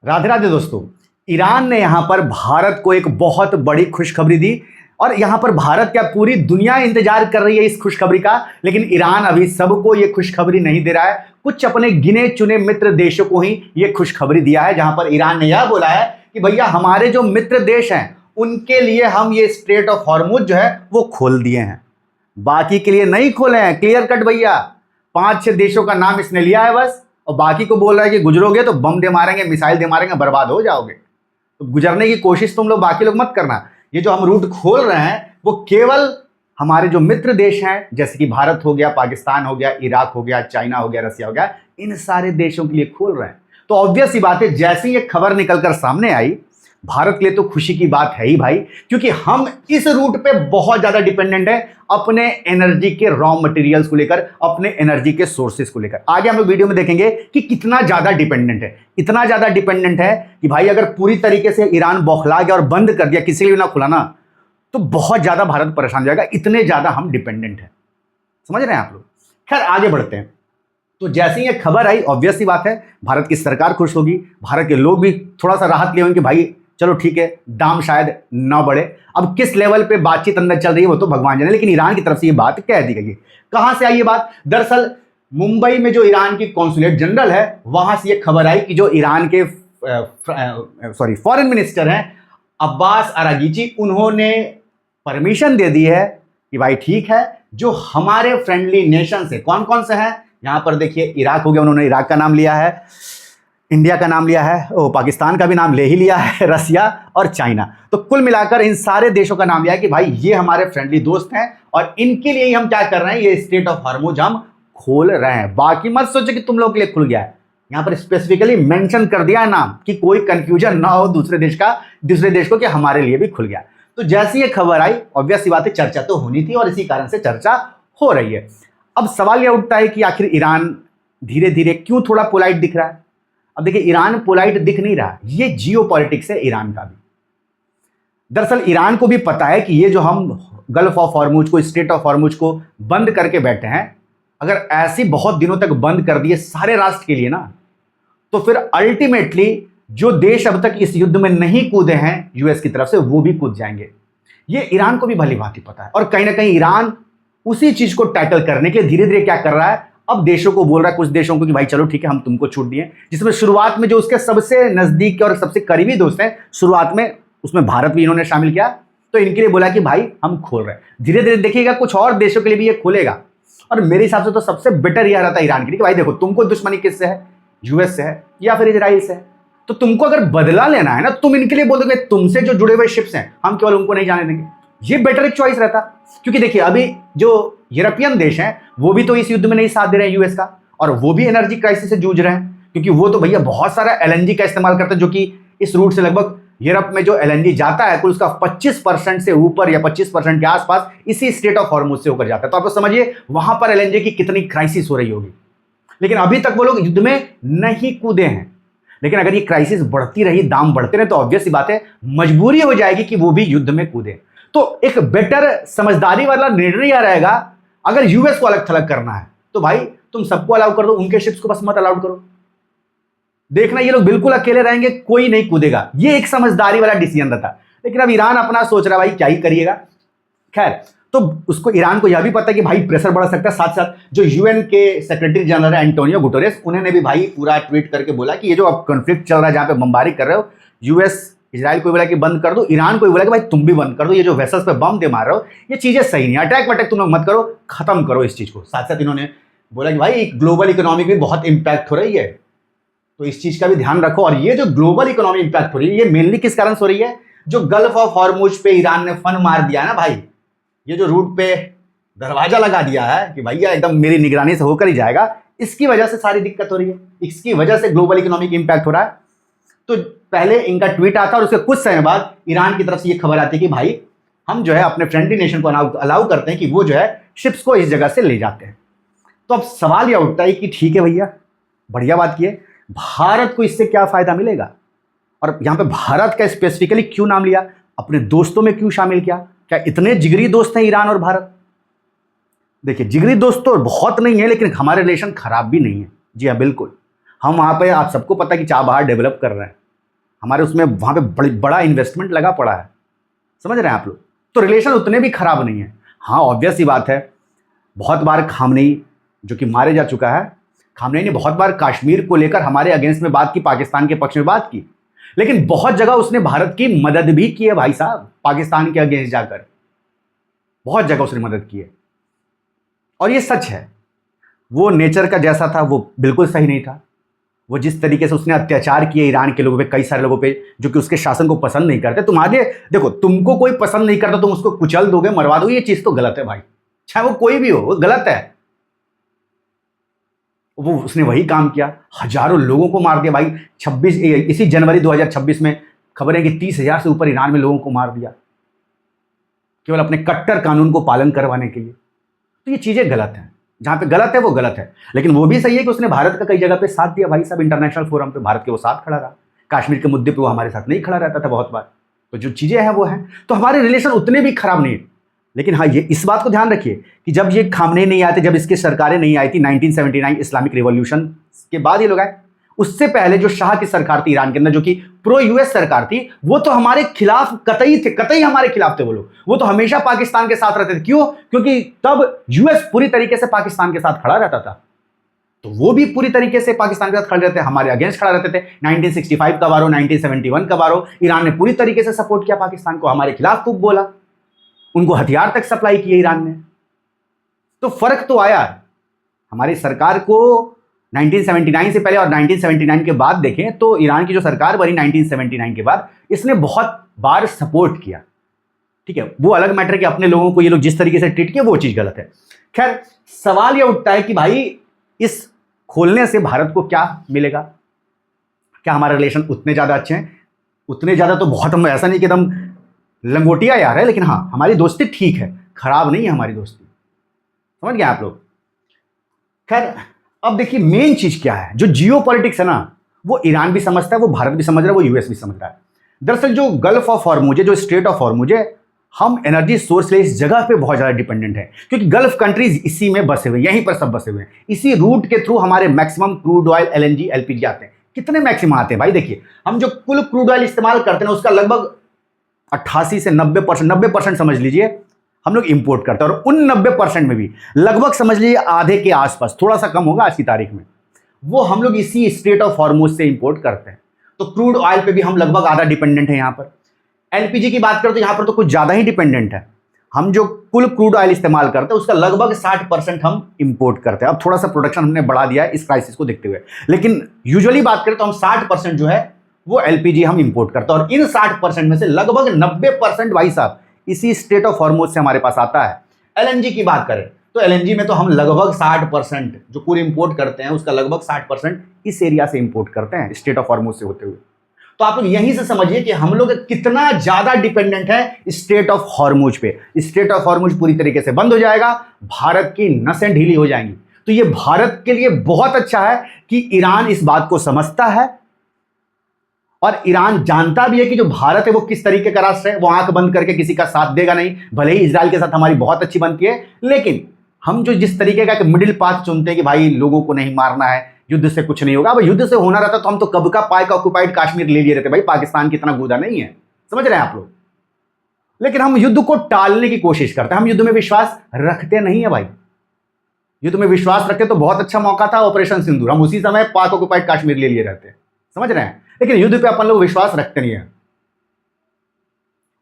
राधे राधे दोस्तों। ईरान ने यहां पर भारत को एक बहुत बड़ी खुशखबरी दी और यहां पर भारत क्या पूरी दुनिया इंतजार कर रही है इस खुशखबरी का। लेकिन ईरान अभी सबको ये खुशखबरी नहीं दे रहा है, कुछ अपने गिने चुने मित्र देशों को ही ये खुशखबरी दिया है, जहां पर ईरान ने यह बोला है कि भैया हमारे जो मित्र देश हैं उनके लिए हम ये स्ट्रेट ऑफ हॉर्मुज जो है वो खोल दिए हैं, बाकी के लिए नहीं खोले हैं। क्लियर कट भैया, 5-6 देशों का नाम इसने लिया है बस, और बाकी को बोल रहा है कि गुजरोगे तो बम दे मारेंगे, मिसाइल दे मारेंगे, बर्बाद हो जाओगे। तो गुजरने की कोशिश तुम लोग बाकी लोग मत करना। ये जो हम रूट खोल रहे हैं वो केवल हमारे जो मित्र देश हैं, जैसे कि भारत हो गया, पाकिस्तान हो गया, इराक हो गया, चाइना हो गया, रसिया हो गया, इन सारे देशों के लिए खोल रहे हैं। तो ऑब्वियस सी बात है, जैसे ही ये खबर निकलकर सामने आई, भारत के लिए तो खुशी की बात है ही भाई, क्योंकि हम इस रूट पे बहुत ज्यादा डिपेंडेंट है अपने एनर्जी के रॉ मटेरियल्स को लेकर, अपने एनर्जी के सोर्सेस को लेकर। आगे हम लोग वीडियो में देखेंगे कि कितना ज्यादा डिपेंडेंट है। इतना ज्यादा डिपेंडेंट है कि भाई अगर पूरी तरीके से ईरान बौखला गया और बंद कर दिया, किसी लिए ना खुला ना, तो बहुत ज्यादा भारत परेशान हो जाएगा। इतने ज्यादा हम डिपेंडेंट है, समझ रहे हैं आप लोग। खैर आगे बढ़ते हैं। तो जैसे ही ये खबर आई, ऑब्वियस सी बात है, भारत की सरकार खुश होगी, भारत के लोग भी थोड़ा सा राहत लिए होंगे कि भाई चलो ठीक है, दाम शायद ना बढ़े। अब किस लेवल पे बातचीत अंदर चल रही है वो तो भगवान जाने, लेकिन ईरान की तरफ से ये बात कह दी गई है। कहां से आई ये बात? दरअसल मुंबई में जो ईरान की कॉन्सुलेट जनरल है, वहां से ये खबर आई कि जो ईरान के फॉरेन मिनिस्टर हैं अब्बास अरागीची, उन्होंने परमिशन दे दी है कि भाई ठीक है, जो हमारे फ्रेंडली नेशन से कौन कौन से हैं, यहां पर देखिए इराक हो गया, उन्होंने इराक का नाम लिया है, इंडिया का नाम लिया है, पाकिस्तान का भी नाम ले ही लिया है, रसिया और चाइना। तो कुल मिलाकर इन सारे देशों का नाम लिया है कि भाई ये हमारे फ्रेंडली दोस्त हैं और इनके लिए ही हम क्या कर रहे हैं, ये स्ट्रेट ऑफ हॉर्मुज हम खोल रहे हैं। बाकी मत सोचो कि तुम लोगों के लिए खुल गया है, यहां पर स्पेसिफिकली मेंशन कर दिया है नाम, कि कोई कंफ्यूजन ना हो दूसरे देश को कि हमारे लिए भी खुल गया। तो जैसी ये खबर आई, ऑब्वियस सी बात है, चर्चा तो होनी थी और इसी कारण से चर्चा हो रही है। अब सवाल यह उठता है कि आखिर ईरान धीरे धीरे क्यों थोड़ा पोलाइट दिख रहा है। अब देखिए, ईरान पोलाइट दिख नहीं रहा, ये जियो पॉलिटिक्स है ईरान का भी। दरअसल ईरान को भी पता है कि ये जो हम गल्फ ऑफ हॉर्मुज को, स्ट्रेट ऑफ हॉर्मुज को बंद करके बैठे हैं, अगर ऐसी बहुत दिनों तक बंद कर दिए सारे राष्ट्र के लिए ना, तो फिर अल्टीमेटली जो देश अब तक इस युद्ध में नहीं कूदे हैं यूएस की तरफ से, वो भी कूद जाएंगे। ये ईरान को भी भली भांति पता है और कहीं ना कहीं ईरान उसी चीज को टैकल करने के लिए धीरे धीरे क्या कर रहा है, अब देशों को बोल रहा है, कुछ देशों को, कि भाई चलो ठीक है, हम तुमको छूट दिए। जिसमें शुरुआत में जो उसके सबसे नजदीक के और सबसे करीबी दोस्त हैं, शुरुआत में उसमें भारत भी इन्होंने शामिल किया, तो इनके लिए बोला कि भाई हम खोल रहे हैं। धीरे धीरे देखिएगा कुछ और देशों के लिए भी ये खोलेगा। और मेरे हिसाब से तो सबसे बेटर यह रहता है ईरान के लिए कि भाई देखो, तुमको दुश्मनी किससे है, यूएस से है या फिर इजराइल से है, तो तुमको अगर बदला लेना है ना, तुम इनके लिए बोल दोगे तुमसे जो जुड़े हुए शिप्स हैं हम केवल उनको नहीं जाने देंगे। ये बेटर एक चॉइस रहता, क्योंकि देखिए अभी जो यूरोपियन देश हैं वो भी तो इस युद्ध में नहीं साथ दे रहे हैं यूएस का, और वो भी एनर्जी क्राइसिस से जूझ रहे हैं, क्योंकि वो तो भैया बहुत सारा एलएनजी का इस्तेमाल करते हैं, जो कि इस रूट से लगभग यूरोप में जो एलएनजी जाता है कुल उसका 25% से ऊपर या 25% के आसपास इसी स्ट्रेट ऑफ हॉर्मुज से होकर जाता है। तो आप समझिए वहां पर एलएनजी की कितनी क्राइसिस हो रही होगी। लेकिन अभी तक वो लोग युद्ध में नहीं कूदे हैं, लेकिन अगर ये क्राइसिस बढ़ती रही, दाम बढ़ते रहे, तो ऑब्वियस सी बात है मजबूरी हो जाएगी कि वो भी युद्ध में कूदे। तो एक बेटर समझदारी वाला निर्णय यह रहेगा, अगर यूएस को अलग थलग करना है तो भाई तुम सबको अलाउ कर दो, उनके शिप्स को बस मत अलाउ करो। देखना ये लोग बिल्कुल अकेले रहेंगे, कोई नहीं कूदेगा। ये एक समझदारी वाला डिसीजन रहता। लेकिन अब ईरान अपना सोच रहा है, भाई क्या ही करिएगा। खैर, तो उसको, ईरान को यह भी पता है कि भाई प्रेशर बढ़ सकता है। साथ साथ जो यूएन के सेक्रेटरी जनरल है एंटोनियो गुटेरेस, उन्होंने भी भाई पूरा ट्वीट करके बोला कि ये जो अब कॉन्फ्लिक्ट चल रहा है, जहां पे बमबारी कर रहे हो, यूएस इजराइल को बोला कि बंद कर दो, ईरान को बोला कि भाई तुम भी बंद कर दो, ये जो वेसल्स पे बम दे मार रहे हो ये चीजें सही नहीं, अटैक वटैक तुम लोग मत करो, खत्म करो इस चीज को। साथ साथ इन्होंने बोला कि भाई ग्लोबल इकोनॉमी में बहुत इंपैक्ट हो रही है, तो इस चीज का भी ध्यान रखो। और ये जो ग्लोबल इकोनॉमी इंपैक्ट हो रही है, ये मेनली किस कारण से हो रही है, जो गल्फ ऑफ हॉर्मुज पे ईरान ने फन मार दिया है ना भाई, ये जो रूट पे दरवाजा लगा दिया है कि भैया एकदम मेरी निगरानी से होकर ही जाएगा, इसकी वजह से सारी दिक्कत हो रही है, इसकी वजह से ग्लोबल इकोनॉमिक इंपैक्ट हो रहा है। तो पहले इनका ट्वीट आता और उसके कुछ समय बाद ईरान की तरफ से ये खबर आती है कि भाई हम जो है अपने फ्रेंडली नेशन को अलाउ करते हैं कि वो जो है शिप्स को इस जगह से ले जाते हैं। तो अब सवाल यह उठता है कि ठीक है भैया, बढ़िया बात की है, भारत को इससे क्या फायदा मिलेगा। और यहां पे भारत का स्पेसिफिकली क्यों नाम लिया, अपने दोस्तों में क्यों शामिल किया, क्या इतने जिगरी दोस्त हैं ईरान और भारत। देखिए, जिगरी दोस्त तो बहुत नहीं है, लेकिन हमारे रिलेशन खराब भी नहीं है। जी हाँ, बिल्कुल, हम वहां पे, आप सबको पता है कि चाबहार डेवलप कर रहे हैं, हमारे उसमें वहाँ पे बड़ा इन्वेस्टमेंट लगा पड़ा है, समझ रहे हैं आप लोग। तो रिलेशन उतने भी खराब नहीं है। हाँ, ऑब्वियस सी बात है, बहुत बार खामनेई जो कि मारे जा चुका है, खामनेई ने बहुत बार कश्मीर को लेकर हमारे अगेंस्ट में बात की, पाकिस्तान के पक्ष में बात की, लेकिन बहुत जगह उसने भारत की मदद भी की है भाई साहब, पाकिस्तान के अगेंस्ट जाकर बहुत जगह उसने मदद की है। और ये सच है, वो नेचर का जैसा था वो बिल्कुल सही नहीं था। वो जिस तरीके से उसने अत्याचार किए ईरान के लोगों पे, कई सारे लोगों पे जो कि उसके शासन को पसंद नहीं करते। तुम्हारे देखो, तुमको कोई पसंद नहीं करता, तुम उसको कुचल दोगे, मरवा दोगे, ये चीज तो गलत है भाई, चाहे वो कोई भी हो, वो गलत है। वो उसने वही काम किया, हजारों लोगों को मार दिया भाई। इसी जनवरी 2026 में खबरें कि 30,000 से ऊपर ईरान में लोगों को मार दिया, केवल अपने कट्टर कानून को पालन करवाने के लिए। तो ये चीजें गलत हैं, जहां पे गलत है वो गलत है। लेकिन वो भी सही है कि उसने भारत का कई जगह पे साथ दिया भाई साहब, इंटरनेशनल फोरम पे भारत के वो साथ खड़ा रहा। कश्मीर के मुद्दे पे वो हमारे साथ नहीं खड़ा रहता था बहुत बार। तो जो चीजें हैं वो हैं, तो हमारे रिलेशन उतने भी खराब नहीं है। लेकिन हाँ, ये इस बात को ध्यान रखिए कि जब ये खामनेई नहीं आते, जब इसकी सरकारें नहीं आई थी 1979 इस्लामिक रिवॉल्यूशन के बाद ये लोग आए, उससे पहले जो शाह की सरकार थी ईरान के अंदर, जो कि प्रो यूएस सरकार थी, वो तो हमारे खिलाफ कतई थे, कतई हमारे खिलाफ थे वो लोग। वो तो हमेशा पाकिस्तान के साथ रहते थे। क्यों? क्योंकि तब यूएस पूरी तरीके से पाकिस्तान के साथ खड़ा रहता था, तो वो भी पूरी तरीके से पाकिस्तान के साथ खड़े रहते, हमारे अगेंस्ट खड़ा रहते थे। 1965 का वारो, 1971 का वारो, ईरान ने पूरी तरीके से सपोर्ट किया पाकिस्तान को, हमारे खिलाफ खूब बोला, उनको हथियार तक सप्लाई किए ईरान ने। तो फर्क तो आया। हमारी सरकार को 1979 से पहले और 1979 के बाद देखें तो ईरान की जो सरकार बनी 1979 के बाद, इसने बहुत बार सपोर्ट किया। ठीक है, वो अलग मैटर कि अपने लोगों को ये लोग जिस तरीके से ट्रीट किए वो चीज गलत है। खैर, सवाल ये उठता है कि भाई इस खोलने से भारत को क्या मिलेगा? क्या हमारे रिलेशन उतने ज्यादा अच्छे हैं? उतने ज्यादा तो बहुत, हम ऐसा नहीं कि एकदम लंगोटिया यार है, लेकिन हाँ, हमारी दोस्ती ठीक है, खराब नहीं है हमारी दोस्ती, समझ गए आप लोग। खैर, अब देखिए मेन चीज क्या है, जो जियो पॉलिटिक्स है ना, वो ईरान भी समझता है, वो भारत भी समझ रहा है, वो यूएस भी समझ रहा है। दरअसल जो गल्फ ऑफ हॉर्मुज है, जो स्ट्रेट ऑफ हॉर्मुज है, हम एनर्जी सोर्स के लिए इस जगह पे बहुत ज्यादा डिपेंडेंट है, क्योंकि गल्फ कंट्रीज इसी में बसे हुए, यहीं पर सब बसे हुए हैं। इसी रूट के थ्रू हमारे maximum crude oil, LNG, LPG आते हैं। कितने मैक्सिमम आते हैं भाई? देखिए, हम जो कुल क्रूड ऑयल इस्तेमाल करते हैं उसका लगभग 88 से 90% समझ लीजिए हम लोग इंपोर्ट करते हैं, और उन 90% में भी लगभग समझ लीजिए आधे के आसपास, थोड़ा सा कम होगा आज की तारीख में, वो हम लोग इसी स्ट्रेट ऑफ हॉर्मुज से इंपोर्ट करते हैं। तो क्रूड ऑयल पे भी हम लगभग आधा डिपेंडेंट है। यहाँ पर एलपीजी की बात करते तो यहाँ पर तो कुछ ज्यादा ही डिपेंडेंट है। हम जो कुल क्रूड ऑयल इस्तेमाल करते हैं उसका लगभग 60% हम इंपोर्ट करते हैं। अब थोड़ा सा प्रोडक्शन हमने बढ़ा दिया है इस क्राइसिस को देखते हुए, लेकिन यूजुअली बात करें तो हम 60% जो है वो एलपीजी हम इंपोर्ट करते हैं, और इन 60% में से लगभग 90% भाई साहब इसी स्ट्रेट ऑफ हॉर्मुज से हमारे पास आता है। एलएनजी की बात करें तो एलएनजी में तो हम लगभग 60% जो पूरी इंपोर्ट करते हैं उसका लगभग 60% इस एरिया से इंपोर्ट करते हैं, स्ट्रेट ऑफ हॉर्मुज से होते हुए। तो आप लोग यहीं से समझिए कि हम लोग कितना ज्यादा डिपेंडेंट है स्ट्रेट ऑफ हॉर्मुज पे। स्ट्रेट ऑफ हॉर्मुज पूरी तरीके से बंद हो जाएगा, भारत की नसें ढीली हो जाएंगी। तो ये भारत के लिए बहुत अच्छा है कि ईरान इस बात को समझता है, और ईरान जानता भी है कि जो भारत है वो किस तरीके का राष्ट्र है, वो आंख बंद करके किसी का साथ देगा नहीं। भले ही इजराइल के साथ हमारी बहुत अच्छी बनती है, लेकिन हम जो जिस तरीके का मिडिल पाथ चुनते हैं कि भाई लोगों को नहीं मारना है, युद्ध से कुछ नहीं होगा। अब युद्ध से होना रहता तो हम तो कब का पाए का ऑक्युपाइड कश्मीर ले लिए रहते भाई, पाकिस्तान की इतना गूदा नहीं है, समझ रहे हैं आप लोग। लेकिन हम युद्ध को टालने की कोशिश करते हैं, हम युद्ध में विश्वास रखते नहीं है भाई। युद्ध में विश्वास रखते तो बहुत अच्छा मौका था ऑपरेशन सिंदूर, हम उसी समय पाक ऑक्युपाइड कश्मीर ले लिए रहते, समझ रहे हैं। लेकिन युद्ध पे अपन लोग विश्वास रखते नहीं है,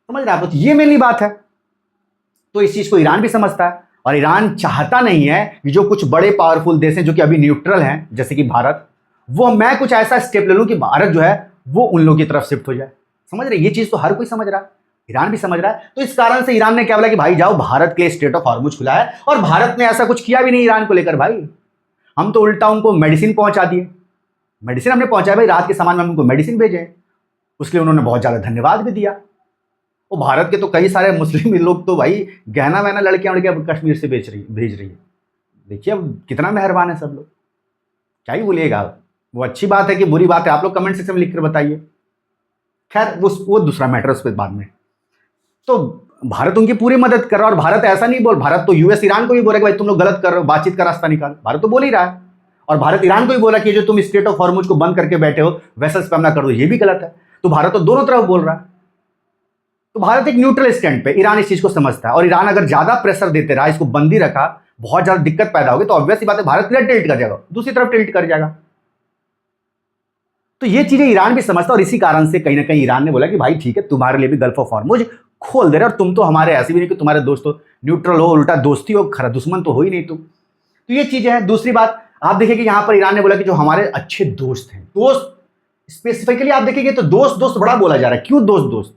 समझ रहे हैं आप। ये मेनली बात है। तो इस चीज को ईरान भी समझता है, और ईरान चाहता नहीं है कि जो कुछ बड़े पावरफुल देश हैं जो कि अभी न्यूट्रल हैं, जैसे कि भारत, वो मैं कुछ ऐसा स्टेप ले लूं कि भारत जो है वो उन लोगों की तरफ शिफ्ट हो जाए, समझ रहे। ये चीज तो हर कोई समझ रहा है, ईरान भी समझ रहा है। तो इस कारण से ईरान ने क्या बोला कि भाई जाओ, भारत के स्ट्रेट ऑफ हॉर्मुज खुला है, और भारत ने ऐसा कुछ किया भी नहीं ईरान को लेकर भाई। हम तो उल्टा उनको मेडिसिन पहुंचा दिए, मेडिसिन हमने पहुंचाया भाई, रात के सामान में हम उनको मेडिसिन भेजे, उसके लिए उन्होंने बहुत ज्यादा धन्यवाद भी दिया। वो भारत के तो कई सारे मुस्लिम लोग तो भाई गहना वहना लड़कियां कश्मीर से भेज रही है। देखिए अब कितना मेहरबान है सब लोग, क्या ही बोलिएगा। वो अच्छी बात है कि बुरी बात है, आप लोग कमेंट सेक्शन में लिख कर बताइए। खैर वो दूसरा मैटर, उस पर बाद में। तो भारत उनकी पूरी मदद कर रहा है, और भारत ऐसा नहीं बोल, भारत तो यूएस ईरान को भी बोला कि भाई तुम लोग गलत कर रहे हो, बातचीत का रास्ता निकाल, भारत तो बोल ही रहा है। और भारत ईरान को भी बोला कि जो तुम स्ट्रेट ऑफ हॉर्मुज को बंद करके बैठे हो वेसल्स पे हमला कर दो, ये भी गलत है। तो भारत तो दोनों तरफ बोल रहा है। तो भारत एक न्यूट्रल स्टैंड पे, ईरान इस चीज को समझता है, और ईरान अगर ज्यादा प्रेशर देते रहा, इसको बंदी रखा, बहुत ज्यादा दिक्कत पैदा होगी, तो ऑब्वियस बात है भारत किधर टिल्ट कर जाएगा, दूसरी तरफ टिल्ट कर जाएगा। तो ये चीजें ईरान भी समझता है, और इसी कारण से कहीं ना कहीं ईरान ने बोला कि भाई ठीक है, तुम्हारे लिए भी गल्फ ऑफ हॉर्मुज खोल दे रहे, और तुम तो हमारे ऐसे भी नहीं कि तुम्हारे दोस्त हो, न्यूट्रल हो, उल्टा दोस्ती हो, खरा दुश्मन तो हो ही नहीं तुम। तो ये चीजें हैं। दूसरी बात आप देखिए कि यहां पर ईरान ने बोला कि जो हमारे अच्छे दोस्त हैं, दोस्त स्पेसिफिकली आप देखिए तो दोस्त बड़ा बोला जा रहा है। क्यों दोस्त?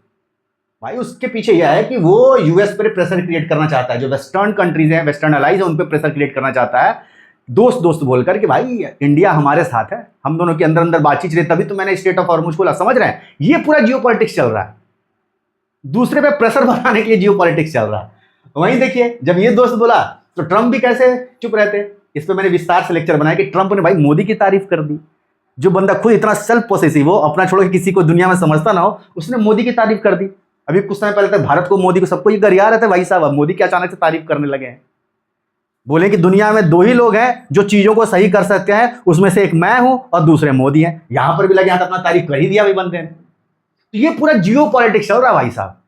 भाई उसके पीछे यह है कि वो यूएस पर प्रेशर क्रिएट करना चाहता है, जो वेस्टर्न कंट्रीज हैं, वेस्टर्न अलाइज है, उन पर प्रेशर क्रिएट करना चाहता है, दोस्त बोलकर कि भाई इंडिया हमारे साथ है, हम दोनों के अंदर बातचीत रही, तभी तो मैंने स्टेट ऑफ हॉर्मुज खोला। समझ रहे हैं? ये पूरा जियोपॉलिटिक्स चल रहा है, दूसरे पे प्रेशर बनाने के लिए जियोपॉलिटिक्स चल रहा है। वहीं देखिए जब ये दोस्त बोला तो ट्रंप भी कैसे चुप रहते। इस पे मैंने विस्तार से लेक्चर बनाया कि ट्रंप ने भाई मोदी की तारीफ कर दी। जो बंदा खुद इतना सेल्फ पोसेसिव हो, अपना छोड़ के किसी को दुनिया में समझता ना हो, उसने मोदी की तारीफ कर दी। अभी कुछ समय पहले तक भारत को, मोदी को, सबको ये गरिया रहे थे भाई साहब, अब मोदी की अचानक से तारीफ करने लगे हैं। बोले कि दुनिया में दो ही लोग हैं जो चीजों को सही कर सकते हैं, उसमें से एक मैं हूं और दूसरे मोदी हैं। यहां पर भी लगे हाथ अपना तारीफ कर ही दिया भाई बंदे ने। तो ये पूरा जियो पॉलिटिक्स चल रहा है भाई साहब।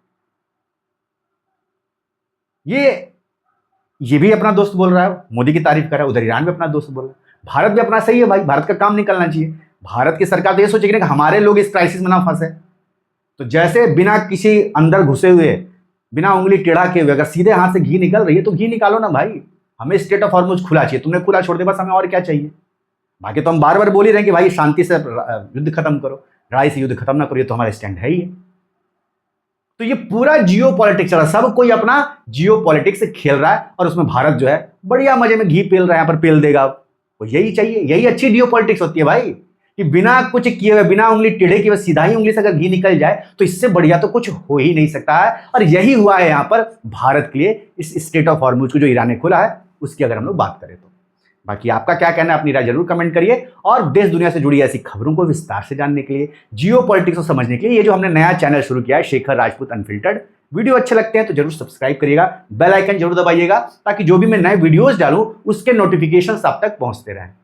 ये भी अपना दोस्त बोल रहा है, मोदी की तारीफ कर रहा है, उधर ईरान भी अपना दोस्त बोल रहा है, भारत भी अपना सही है भाई, भारत का काम निकलना चाहिए। भारत की सरकार तो ये सोचेगी कि हमारे लोग इस क्राइसिस में ना फंसे। तो जैसे बिना किसी अंदर घुसे हुए, बिना उंगली टेढ़ा के हुए, अगर सीधे हाथ से घी निकल रही है तो घी निकालो ना भाई। हमें स्टेट ऑफ हॉर्मुज खुला चाहिए, तुमने खुला छोड़ दे, बस हमें और क्या चाहिए। बाकी तो हम बार बार बोल ही रहे हैं कि भाई शांति से युद्ध खत्म करो, लड़ाई से युद्ध खत्म ना करो, ये तो हमारा स्टैंड है ही है। तो ये पूरा जियो पॉलिटिक्स चल रहा है, सब कोई अपना जियो पॉलिटिक्स खेल रहा है, और उसमें भारत जो है बढ़िया मजे में घी पेल रहा है, यहाँ पर पेल देगा। तो यही चाहिए, यही अच्छी जियो पॉलिटिक्स होती है भाई, कि बिना कुछ किए हुए, बिना उंगली टेढ़े किए हुए, सीधा ही उंगली से अगर घी निकल जाए तो इससे बढ़िया तो कुछ हो ही नहीं सकता है। और यही हुआ है यहाँ पर भारत के लिए, इस स्टेट ऑफ हॉर्मुज को जो ईरान ने खोला है उसकी अगर हम लोग बात करें तो। बाकी आपका क्या कहना है, अपनी राय जरूर कमेंट करिए, और देश दुनिया से जुड़ी ऐसी खबरों को विस्तार से जानने के लिए, जियो पॉलिटिक्स को समझने के लिए, ये जो हमने नया चैनल शुरू किया है शेखर राजपूत अनफिल्टर्ड, वीडियो अच्छे लगते हैं तो जरूर सब्सक्राइब करिएगा, बेल आइकन जरूर दबाइएगा, ताकि जो भी मैं नए वीडियोस डालूं उसके नोटिफिकेशंस आप तक पहुंचते रहें।